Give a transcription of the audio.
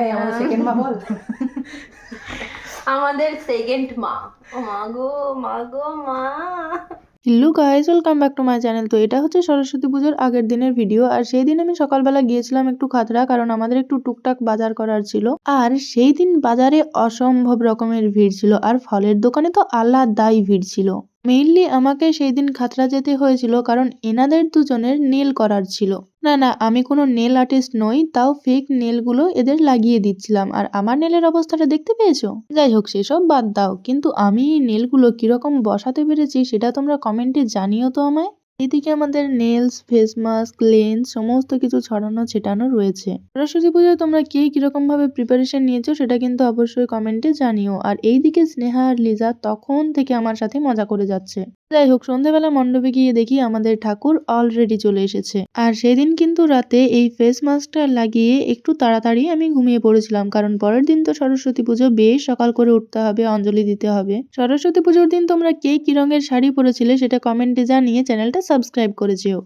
এই আমাদের সেকেন্ড মা বল। আমাদের সেকেন্ড মা। ও মা গো, মা গো, মা। Hello guys, welcome back to my channel. তো এটা হচ্ছে সরস্বতী পুজোর আগের দিনের ভিডিও। আর সেই দিন আমি সকালবেলা গিয়েছিলাম একটু খাতড়া, কারণ আমাদের একটু টুকটাক বাজার করার ছিল। আর সেই দিন বাজারে অসম্ভব রকমের ভিড় ছিল, আর ফলের দোকানে তো আলাদাই ভিড় ছিল। মেইনলি আমাকে সেই দিন খাতড়া যেতে হয়েছিল কারণ এনাদের দুজনের নেল করার ছিল। না, আমি কোনো নেল আর্টিস্ট নই, তাও ফেক নেলগুলো এদের লাগিয়ে দিচ্ছিলাম। আর আমার নেলের অবস্থাটা দেখতে পেয়েছো? যাই হোক, সেসব বাদ দাও, কিন্তু আমি এই নেলগুলো কিরকম বসাতে পেরেছি সেটা তোমরা কমেন্টে জানিও তো আমায়। এদিকে আমাদের নেলস, ফেস মাস্ক, লেন্স সমস্ত কিছু ছড়ানো ছিটানো রয়েছে। সরস্বতী পুজোয় তোমরা কে কিরকম ভাবে প্রিপারেশন নিয়েছো সেটা কিন্তু অবশ্যই কমেন্টে জানিও। আর এইদিকে স্নেহা আর লিজা তখন থেকে আমার সাথে মজা করে যাচ্ছে। যাই হোক, সন্ধ্যেবেলা মণ্ডপে গিয়ে দেখি আমাদের ঠাকুর অলরেডি চলে এসেছে। আর সেদিন কিন্তু রাতে এই ফেস মাস্কটা লাগিয়ে একটু তাড়াতাড়ি আমি ঘুমিয়ে পড়েছিলাম, কারণ পরের দিন তো সরস্বতী পুজো, বেশ সকাল করে উঠতে হবে, অঞ্জলি দিতে হবে। সরস্বতী পুজোর দিন তোমরা কে কি রঙের শাড়ি পরেছিলে সেটা কমেন্টে জানিয়ে চ্যানেলটা সাবস্ক্রাইব করে যেও।